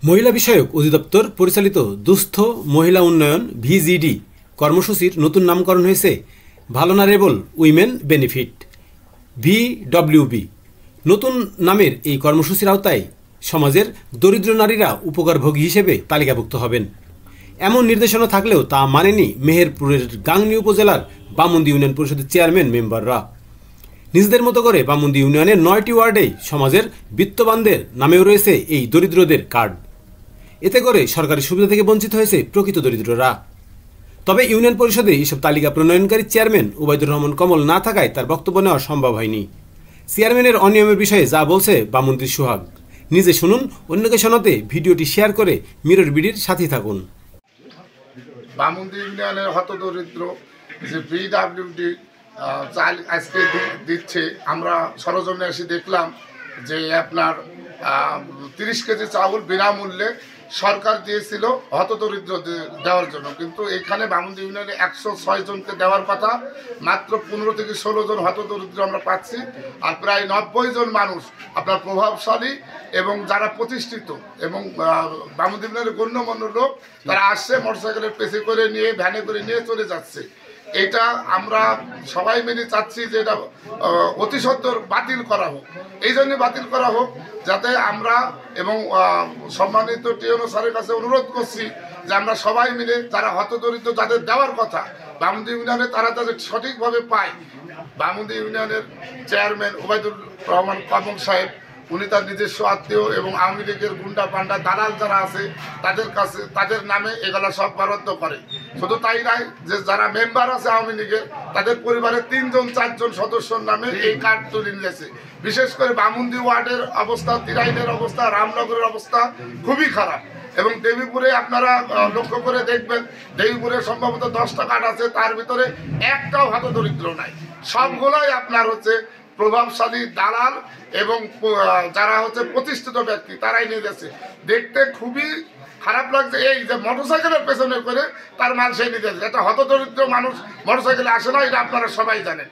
মহিলা বিষয়ক অধিদপ্তর পরিচালিত দুস্থ মহিলা উন্নয়ন ভিজিডি কর্মসূচির নতুন নামকরণ হয়েছে ভালনারেবল উইমেন বেনিফিট ভিডব্লিউবি। নতুন নামের এই কর্মসূচির আওতায় সমাজের দরিদ্র নারীরা উপকারভোগী হিসেবে তালিকাভুক্ত হবেন। এমন নির্দেশনা থাকলেও তা মানেনি মেহেরপুরের গাংনী উপজেলার বামুন্দি ইউনিয়ন পরিষদের চেয়ারম্যান মেম্বাররা। নিজেদের মতো করে বামুন্দি ইউনিয়নের 9টি ওয়ার্ডে সমাজের বিত্তবানদের নামেও রয়েছে এই দরিদ্রদের কার্ড। এতে করে সরকারি সুবিধা থেকে বঞ্চিত হয়েছে প্রকৃত দরিদ্ররা। তবে ইউনিয়ন পরিষদে এসব তালিকা প্রণয়নকারী চেয়ারম্যান ওবায়দুর রহমান কমল না থাকায় তার বক্তব্য নেওয়া সম্ভব হয়নি। চেয়ারম্যানের অনিয়মের বিষয়ে যা বলছে বামুন্দির সোহাগ, নিজে শুনুন, অন্যকে শোনাতে ভিডিওটি শেয়ার করে মিরর বিডির সাথে থাকুন। বামুন্দি ইউনিয়নের হতদরিদ্র যে ভিডব্লিউডি চাল আজকে দিচ্ছে, আমরা সরজমিনে এসে দেখলাম যে আপনার 30 কেজি চাউল বিনামূল্যে সরকার দিয়েছিল হতদরিদ্র দেওয়ার জন্য, কিন্তু এখানে বামুন্দি ইউনিয়নে 106 জনকে দেওয়ার কথা, মাত্র 15 থেকে 16 জন হতদরিদ্র আমরা পাচ্ছি। আর প্রায় 90 জন মানুষ আপনার প্রভাবশালী এবং যারা প্রতিষ্ঠিত এবং বামুন্দি ইউনিয়নের গণ্যমান্য লোক, তারা আসছে মোটরসাইকেলের পেছে করে নিয়ে, ভ্যানে করে নিয়ে চলে যাচ্ছে। এটা আমরা সবাই মিলে চাচ্ছি যে এটা অতি সত্বর বাতিল করা হোক। এই জন্য বাতিল করা হোক যাতে আমরা এবং সম্মানিত টিএনও স্যারের কাছে অনুরোধ করছি যে আমরা সবাই মিলে যারা হতদরিদ্র, যাদের দেওয়ার কথা বামুন্দি ইউনিয়নে, তারা যাতে সঠিকভাবে পায়। বামুন্দি ইউনিয়নের চেয়ারম্যান ওবায়দুর রহমান কমল সাহেব, উনি তার নিজস্ব আত্মীয় এবং আওয়ামী লীগের গুন্ডা পান্ডা দালাল যারা আছে তাদের কাছে, তাদের নামে এগুলা সব বরাদ্দ করে। শুধু তাই নয়, যে যারা মেম্বার আছে আওয়ামী লীগের, তাদের পরিবারের 3 জন 4 জন সদস্যর নামে এই কার্ড তুলে নিয়েছে। বিশেষ করে বামুন্দি ওয়ার্ডের অবস্থা, তিরাইনের অবস্থা, রামনগরের অবস্থা খুবই খারাপ। এবং দেবীপুরে আপনারা লক্ষ্য করে দেখবেন, দেবীপুরে সম্ভবত 10টা কার্ড আছে, তার ভিতরে একটাও হতদরিদ্র নাই। সবগুলোই আপনার হচ্ছে প্রভাবশালী দালাল এবং যারা হচ্ছে প্রতিষ্ঠিত ব্যক্তি, তারাই নিয়ে যাচ্ছে। দেখতে খুবই খারাপ লাগছে, এই যে মোটরসাইকেলের পেছনে করে তার মাল সে নিতে যাচ্ছে। একটা হতদরিদ্র মানুষ মোটরসাইকেলে আসে না, এটা আপনারা সবাই জানেন।